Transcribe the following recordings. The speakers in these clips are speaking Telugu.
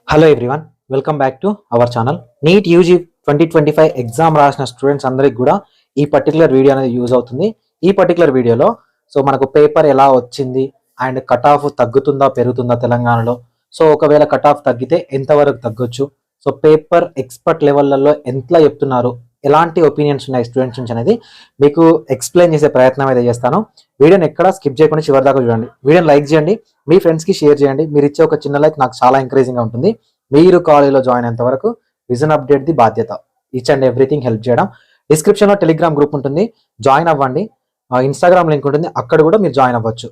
Hello everyone, welcome back to our channel. NEET UG 2025 exam రాసిన స్టూడెంట్స్ అందరికి కూడా ఈ పర్టికులర్ వీడియో అనేది యూజ్ అవుతుంది. ఈ పర్టికులర్ వీడియోలో మనకు పేపర్ ఎలా వచ్చింది అండ్ కట్ ఆఫ్ తగ్గుతుందా పెరుగుతుందా తెలంగాణలో, ఒకవేళ కట్ ఆఫ్ తగ్గితే ఎంతవరకు తగ్గొచ్చు, పేపర్ ఎక్స్పర్ట్ లెవెల్లో ఎంత చెప్తున్నారు, ఎలాంటి ఒపీనియన్స్ ఉన్నాయి స్టూడెంట్స్ నుంచి అనేది మీకు ఎక్స్ప్లెయిన్ చేసే ప్రయత్నం అయితే చేస్తాను. వీడియోని ఎక్కడ స్కిప్ చేయకుండా చివరి దాకా చూడండి. వీడియోని లైక్ చేయండి, మీ ఫ్రెండ్స్కి షేర్ చేయండి. మీరు ఇచ్చే ఒక చిన్న లైక్ నాకు చాలా ఎంకరేజింగ్గా ఉంటుంది. మీరు కాలేజీలో జాయిన్ అయ్యేంత వరకు విజన్ అప్డేట్ ది బాధ్యత, ఈచ్ అండ్ ఎవ్రీథింగ్ హెల్ప్ చేయడం. డిస్క్రిప్షన్లో టెలిగ్రామ్ గ్రూప్ ఉంటుంది, జాయిన్ అవ్వండి. ఇన్స్టాగ్రామ్ లింక్ ఉంటుంది, అక్కడ కూడా మీరు జాయిన్ అవ్వచ్చు.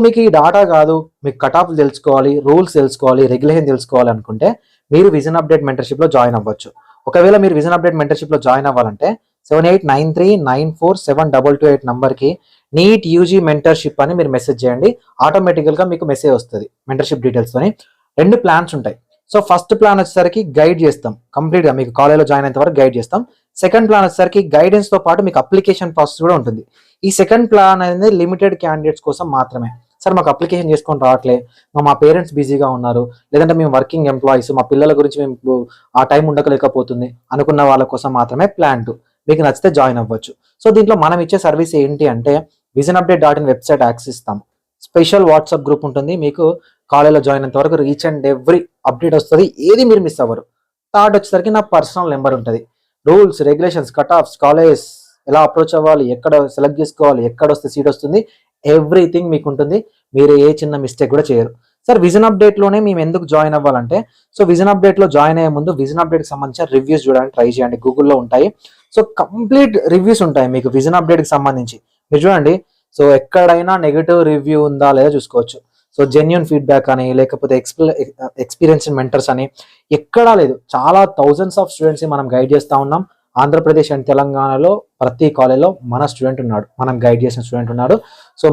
మీకు ఈ డాటా కాదు, మీకు కట్ ఆఫ్ తెలుసుకోవాలి, రూల్స్ తెలుసుకోవాలి, రెగ్యులేషన్ తెలుసుకోవాలి అనుకుంటే మీరు విజన్ అప్డేట్ మెంటర్షిప్లో జాయిన్ అవ్వచ్చు. ఒకవేళ మీరు విజన్ అప్డేట్ మెంటర్షిప్లో జాయిన్ అవ్వాలంటే 7893947228 నంబర్కి నీట్ యూజీ మెంటర్షిప్ అని మీరు మెసేజ్ చేయండి. ఆటోమేటికల్గా మీకు మెసేజ్ వస్తుంది మెంటర్షిప్ డీటెయిల్స్తోని. 2 ప్లాన్స్ ఉంటాయి. ఫస్ట్ ప్లాన్ వచ్చేసరికి గైడ్ చేస్తాం, కంప్లీట్గా మీకు కాలేజ్లో జాయిన్ అయినంత వరకు గైడ్ చేస్తాం. సెకండ్ ప్లాన్ వచ్చేసరికి గైడెన్స్తో పాటు మీకు అప్లికేషన్ ప్రాసెస్ కూడా ఉంటుంది. ఈ సెకండ్ ప్లాన్ అనేది లిమిటెడ్ క్యాండిడేట్స్ కోసం మాత్రమే. సార్ మాకు అప్లికేషన్ చేసుకొని రావట్లే, మా పేరెంట్స్ బిజీగా ఉన్నారు, లేదంటే మేము వర్కింగ్ ఎంప్లాయీస్, మా పిల్లల గురించి మేము ఆ టైం ఉండకలేకపోతుంది అనుకున్న వాళ్ళ కోసం మాత్రమే ప్లాన్ 2. మీకు నచ్చితే జాయిన్ అవ్వచ్చు. దీంట్లో మనం ఇచ్చే సర్వీస్ ఏంటి అంటే visionupdate.in వెబ్సైట్ యాక్సెస్ ఇస్తాం. స్పెషల్ వాట్సాప్ గ్రూప్ ఉంటుంది, మీకు కాలేజ్లో జాయిన్ అయినంత వరకు రీచ్ అండ్ ఎవ్రీ అప్డేట్ వస్తుంది, ఏది మీరు మిస్ అవ్వరు. థర్డ్ వచ్చేసరికి నా పర్సనల్ నెంబర్ ఉంటుంది. Rules, regulations, cut offs, college ఎలా అప్రోచ్ అవ్వాలి, ఎక్కడ సెలెక్ట్ చేసుకోవాలి, ఎక్కడ వస్తే సీట్ వస్తుంది, ఎవ్రీథింగ్ మీకు ఉంటుంది. మీరు ఏ చిన్న మిస్టేక్ కూడా చేయరు. సార్ విజన్ అప్డేట్లోనే మేము ఎందుకు జాయిన్ అవ్వాలంటే, విజన్ అప్డేట్లో జాయిన్ అయ్యే ముందు విజన్ అప్డేట్కి సంబంధించిన రివ్యూస్ చూడడానికి ట్రై చేయండి. గూగుల్లో ఉంటాయి. కంప్లీట్ రివ్యూస్ ఉంటాయి మీకు విజన్ అప్డేట్కి సంబంధించి. మీరు చూడండి, ఎక్కడైనా నెగిటివ్ రివ్యూ ఉందా లేదా చూసుకోవచ్చు. జెన్యూన్ ఫీడ్బ్యాక్ అని, లేకపోతే ఎక్స్పీరియన్స్ మెంటర్స్ అని ఎక్కడా లేదు. చాలా థౌజండ్స్ ఆఫ్ స్టూడెంట్స్ని మనం గైడ్ చేస్తూ ఉన్నాం. ఆంధ్రప్రదేశ్ అండ్ తెలంగాణలో ప్రతి కాలేజ్లో మన స్టూడెంట్ ఉన్నాడు, మనం గైడ్ చేసిన స్టూడెంట్ ఉన్నాడు.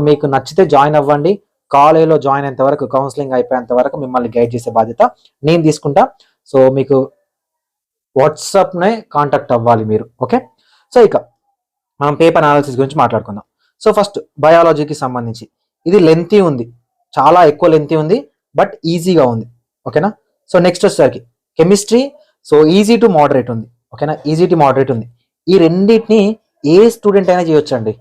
మీకు నచ్చితే జాయిన్ అవ్వండి. కాలేజ్లో జాయిన్ అయ్యేంత వరకు, కౌన్సిలింగ్ అయిపోయేంత వరకు మిమ్మల్ని గైడ్ చేసే బాధ్యత నేను తీసుకుంటా. మీకు వాట్సాప్నే కాంటాక్ట్ అవ్వాలి మీరు. ఓకే, ఇక మనం పేపర్ అనాలిసిస్ గురించి మాట్లాడుకుందాం. ఫస్ట్ బయాలజీకి సంబంధించి ఇది లెంతీ ఉంది, చాలా ఎక్కువ లెంతీ ఉంది, బట్ ఈజీగా ఉంది. ఓకేనా. నెక్స్ట్ వచ్చేసరికి కెమిస్ట్రీ, ఈజీ టు మోడరేట్ ఉంది. ఓకేనా, ఈజీ టు మోడరేట్ ఉంది. ఈ రెండింటిని ఏ స్టూడెంట్ అయినా చేయొచ్చు అండి,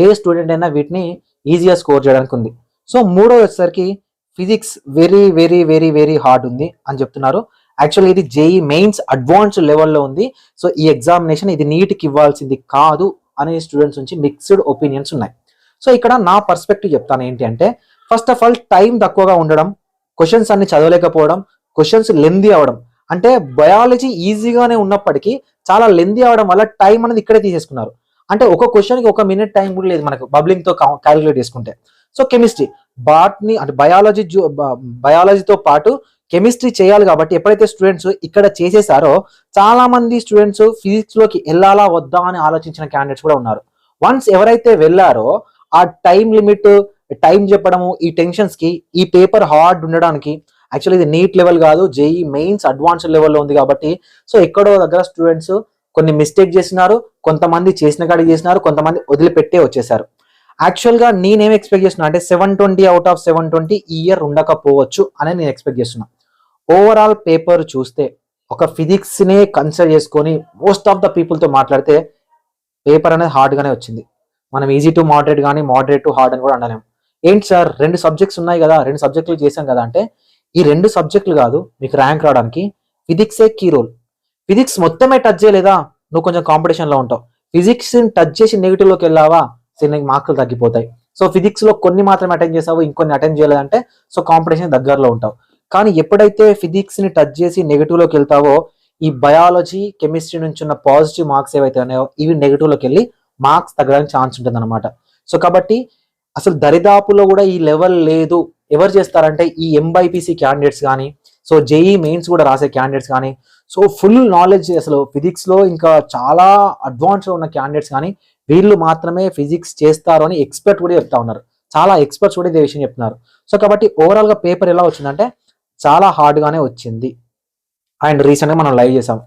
ఏ స్టూడెంట్ అయినా వీటిని ఈజీగా స్కోర్ చేయడానికి ఉంది. మూడోది వచ్చేసరికి physics very very very very hard ఉంది అని చెప్తున్నారు. యాక్చువల్లీ ఇది జేఈ మెయిన్స్ అడ్వాన్స్డ్ లెవెల్లో ఉంది. ఈ ఎగ్జామినేషన్ ఇది నీట్కి ఇవ్వాల్సింది కాదు అనే స్టూడెంట్స్ నుంచి మిక్స్డ్ ఒపీనియన్స్ ఉన్నాయి. ఇక్కడ నా పర్స్పెక్టివ్ చెప్తాను ఏంటి అంటే, ఫస్ట్ ఆఫ్ ఆల్ టైం తక్కువగా ఉండడం, క్వశ్చన్స్ అన్ని చదవలేకపోవడం, క్వశ్చన్స్ లెందీ అవడం. అంటే బయాలజీ ఈజీగానే ఉన్నప్పటికీ చాలా లెందీ అవడం వల్ల టైం అనేది ఇక్కడే తీసేసుకున్నారు. అంటే ఒక క్వశ్చన్కి 1 మినిట్ టైం కూడా లేదు మనకు బబ్లింగ్తో క్యాలిక్యులేట్ చేసుకుంటే. కెమిస్ట్రీ, బాట్నీ అంటే బయాలజీతో పాటు కెమిస్ట్రీ చేయాలి కాబట్టి ఎప్పుడైతే స్టూడెంట్స్ ఇక్కడ చేసేసారో, చాలా మంది స్టూడెంట్స్ ఫిజిక్స్లోకి వెళ్ళాలా వద్దా అని ఆలోచించిన క్యాండిడేట్స్ కూడా ఉన్నారు. వన్స్ ఎవరైతే వెళ్ళారో ఆ టైం లిమిట్, టైం చెప్పడము, ఈ టెన్షన్స్కి ఈ పేపర్ హార్డ్ ఉండడానికి, యాక్చువల్లీ ఇది నీట్ లెవెల్ కాదు, జేఈ మెయిన్స్ అడ్వాన్స్డ్ లెవెల్లో ఉంది కాబట్టి ఎక్కడో దగ్గర స్టూడెంట్స్ కొన్ని మిస్టేక్ చేసినారు, కొంతమంది చేసిన కాడికి చేసినారు, కొంతమంది వదిలిపెట్టే వచ్చేసారు. యాక్చువల్గా నేనేం ఎక్స్పెక్ట్ చేస్తున్నా అంటే 720 అవుట్ ఆఫ్ 720 ఈ ఇయర్ ఉండకపోవచ్చు అని నేను ఎక్స్పెక్ట్ చేస్తున్నా. ఓవరాల్ పేపర్ చూస్తే ఒక ఫిజిక్స్నే కన్సిడర్ చేసుకొని మోస్ట్ ఆఫ్ ద పీపుల్తో మాట్లాడితే పేపర్ అనేది హార్డ్గానే వచ్చింది. మనం ఈజీ టు మోడరేట్ కానీ మోడరేట్ టు హార్డ్ అని కూడా అనలేము. ఏంటి సార్ 2 సబ్జెక్ట్స్ ఉన్నాయి కదా, 2 సబ్జెక్టులు చేశాం కదా అంటే, ఈ 2 సబ్జెక్టులు కాదు మీకు ర్యాంక్ రావడానికి, ఫిజిక్సే కీ రోల్. ఫిజిక్స్ మొత్తమే టచ్ చేయలేదా, నువ్వు కొంచెం కాంపిటీషన్లో ఉంటావు. ఫిజిక్స్ని టచ్ చేసి నెగిటివ్లోకి వెళ్ళావా, నీకు మార్కులు తగ్గిపోతాయి. ఫిజిక్స్లో కొన్ని మాత్రమే అటెండ్ చేసావు, ఇంకొన్ని అటెండ్ చేయలేదంటే కాంపిటీషన్ దగ్గరలో ఉంటావు. కానీ ఎప్పుడైతే ఫిజిక్స్ని టచ్ చేసి నెగిటివ్లోకి వెళ్తావో, ఈ బయాలజీ, కెమిస్ట్రీ నుంచి ఉన్న పాజిటివ్ మార్క్స్ ఏవైతే ఉన్నాయో ఇవి నెగిటివ్లోకి వెళ్ళి మార్క్స్ తగ్గడానికి ఛాన్స్ ఉంటుంది అనమాట. కాబట్టి అసలు దరిదాపులో కూడా ఈ లెవెల్ లేదు. ఎవరు చేస్తారంటే ఈ ఎంబైపీసీ క్యాండిడేట్స్ కానీ, జేఈ మెయిన్స్ కూడా రాసే క్యాండిడేట్స్ కానీ, ఫుల్ నాలెడ్జ్ అసలు ఫిజిక్స్లో ఇంకా చాలా అడ్వాన్స్గా ఉన్న క్యాండిడేట్స్ కానీ వీళ్ళు మాత్రమే ఫిజిక్స్ చేస్తారు అని ఎక్స్పర్ట్ కూడా చెప్తా ఉన్నారు. చాలా ఎక్స్పర్ట్స్ కూడా ఇదే విషయం చెప్తున్నారు. కాబట్టి ఓవరాల్గా పేపర్ ఎలా వచ్చిందంటే చాలా హార్డ్గానే వచ్చింది. అండ్ రీసెంట్గా మనం లైవ్ చేసాం.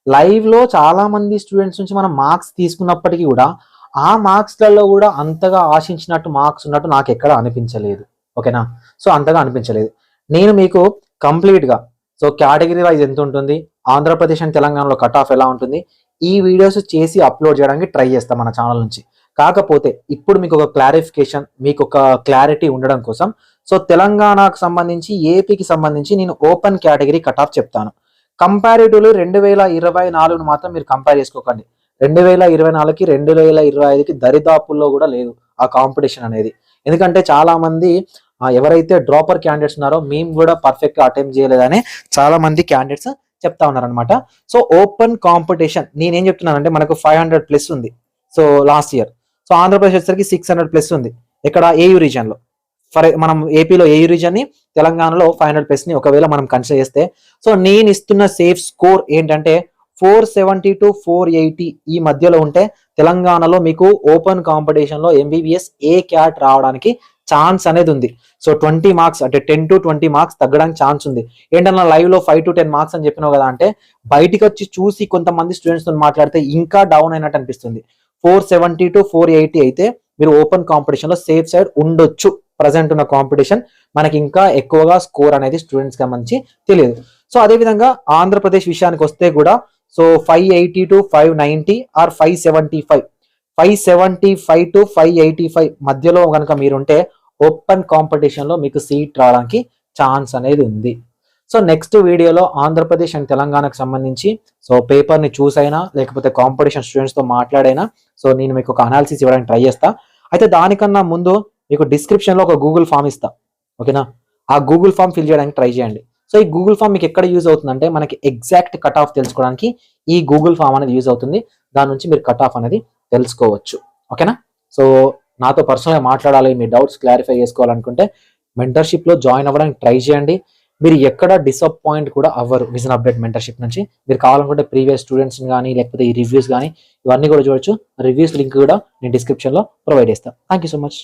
లైవ్లో చాలా మంది స్టూడెంట్స్ నుంచి మనం మార్క్స్ తీసుకున్నప్పటికీ కూడా ఆ మార్క్స్లలో కూడా అంతగా ఆశించినట్టు మార్క్స్ ఉన్నట్టు నాకు ఎక్కడ అనిపించలేదు. ఓకేనా. అంతగా అనిపించలేదు. నేను మీకు కంప్లీట్గా సో కేటగిరీ వైజ్ ఎంత ఉంటుంది, ఆంధ్రప్రదేశ్ అండ్ తెలంగాణలో కట్ ఆఫ్ ఎలా ఉంటుంది, ఈ వీడియోస్ చేసి అప్లోడ్ చేయడానికి ట్రై చేస్తాం మన ఛానల్ నుంచి. కాకపోతే ఇప్పుడు మీకు ఒక క్లారిఫికేషన్, మీకు ఒక క్లారిటీ ఉండడం కోసం సో తెలంగాణకు సంబంధించి ఏపీకి సంబంధించి నేను ఓపెన్ కేటగిరీ కట్ ఆఫ్ చెప్తాను. కంపారిటివ్లీ 2024 మాత్రం మీరు కంపేర్ చేసుకోకండి. 2024కి 2025కి దరిదాపుల్లో కూడా లేదు ఆ కాంపిటీషన్ అనేది. ఎందుకంటే చాలా మంది ఎవరైతే డ్రాపర్ క్యాండిడేట్స్ ఉన్నారో మేము కూడా పర్ఫెక్ట్ గా అటెంప్ట్ చేయలేదని చాలా మంది క్యాండిడేట్స్ చెప్తా ఉన్నారనమాట. సో ఓపెన్ కాంపిటీషన్ నేనేం చెప్తున్నానంటే మనకు 500+ ఉంది so last year. So Andhra Pradesh వచ్చేసరికి 600+ ఉంది ఇక్కడ ఏయూ రీజన్ లో. మనం ఏపీలో ఏయూ రీజన్ ని, తెలంగాణలో 500+ ని ఒకవేళ మనం కన్సిడర్ చేస్తే సో నేను ఇస్తున్న సేఫ్ స్కోర్ ఏంటంటే 470 to 480 ఈ మధ్యలో ఉంటే తెలంగాణలో మీకు ఓపెన్ కాంపిటీషన్ లో ఎంబీబీఎస్ ఏ క్యాట్ రావడానికి ఛాన్స్ అనేది ఉంది. సో 20 మార్క్స్ అంటే 10 to 20 మార్క్స్ తగ్గడానికి ఛాన్స్ ఉంది. ఏంటన్నా లైవ్ లో 5 to 10 మార్క్స్ అని చెప్పినావు కదా అంటే బయటికి వచ్చి చూసి కొంతమంది స్టూడెంట్స్ తో మాట్లాడితే ఇంకా డౌన్ అయినట్టు అనిపిస్తుంది. 470 to 480 అయితే మీరు ఓపెన్ కాంపిటీషన్ లో సేఫ్ సైడ్ ఉండొచ్చు. ప్రజెంట్ ఉన్న కాంపిటీషన్ మనకి ఇంకా ఎక్కువగా స్కోర్ అనేది స్టూడెంట్స్ గా మంచి తెలియదు. సో అదే విధంగా ఆంధ్రప్రదేశ్ విషయానికి వస్తే కూడా సో 580 to 590 ఆర్ 575 to 585 మధ్యలో కనుక మీరుంటే ఓపెన్ కాంపిటీషన్ లో మీకు సీట్ రావడానికి ఛాన్స్ అనేది ఉంది. సో నెక్స్ట్ వీడియోలో ఆంధ్రప్రదేశ్ అండ్ తెలంగాణకు సంబంధించి సో పేపర్ ని చూసైనా లేకపోతే కాంపిటీషన్ స్టూడెంట్స్ తో మాట్లాడైనా సో నేను మీకు ఒక అనాలిసిస్ ఇవ్వడానికి ట్రై చేస్తా. అయితే దానికన్నా ముందు మీకు డిస్క్రిప్షన్ లో ఒక గూగుల్ ఫామ్ ఇస్తా, ఓకేనా? ఆ గూగుల్ ఫామ్ ఫిల్ చేయడానికి ట్రై చేయండి. సో ఈ గూగుల్ ఫామ్ మీకు ఎక్కడ యూజ్ అవుతుందంటే మనకి ఎగ్జాక్ట్ కట్ ఆఫ్ తెలుసుకోవడానికి ఈ గూగుల్ ఫామ్ అనేది యూజ్ అవుతుంది. దాని నుంచి మీరు కట్ ఆఫ్ అనేది తెలుసుకోవచ్చు, ఓకేనా? సో నాతో పర్సనల్గా మాట్లాడాలి, మీ డౌట్స్ క్లారిఫై చేసుకోవాలనుకుంటే మెంటర్షిప్ లో జాయిన్ అవ్వడానికి ట్రై చేయండి. మీరు ఎక్కడ డిసప్పాయింట్ కూడా అవ్వరు విజన్ అప్డేట్ మెంటర్షిప్ నుంచి. మీరు కావాలనుకుంటే ప్రీవియస్ స్టూడెంట్స్ కానీ లేకపోతే ఈ రివ్యూస్ కానీ ఇవన్నీ కూడా చూడొచ్చు. రివ్యూస్ లింక్ కూడా నేను డిస్క్రిప్షన్ లో ప్రొవైడ్ చేస్తాను. Thank you so much.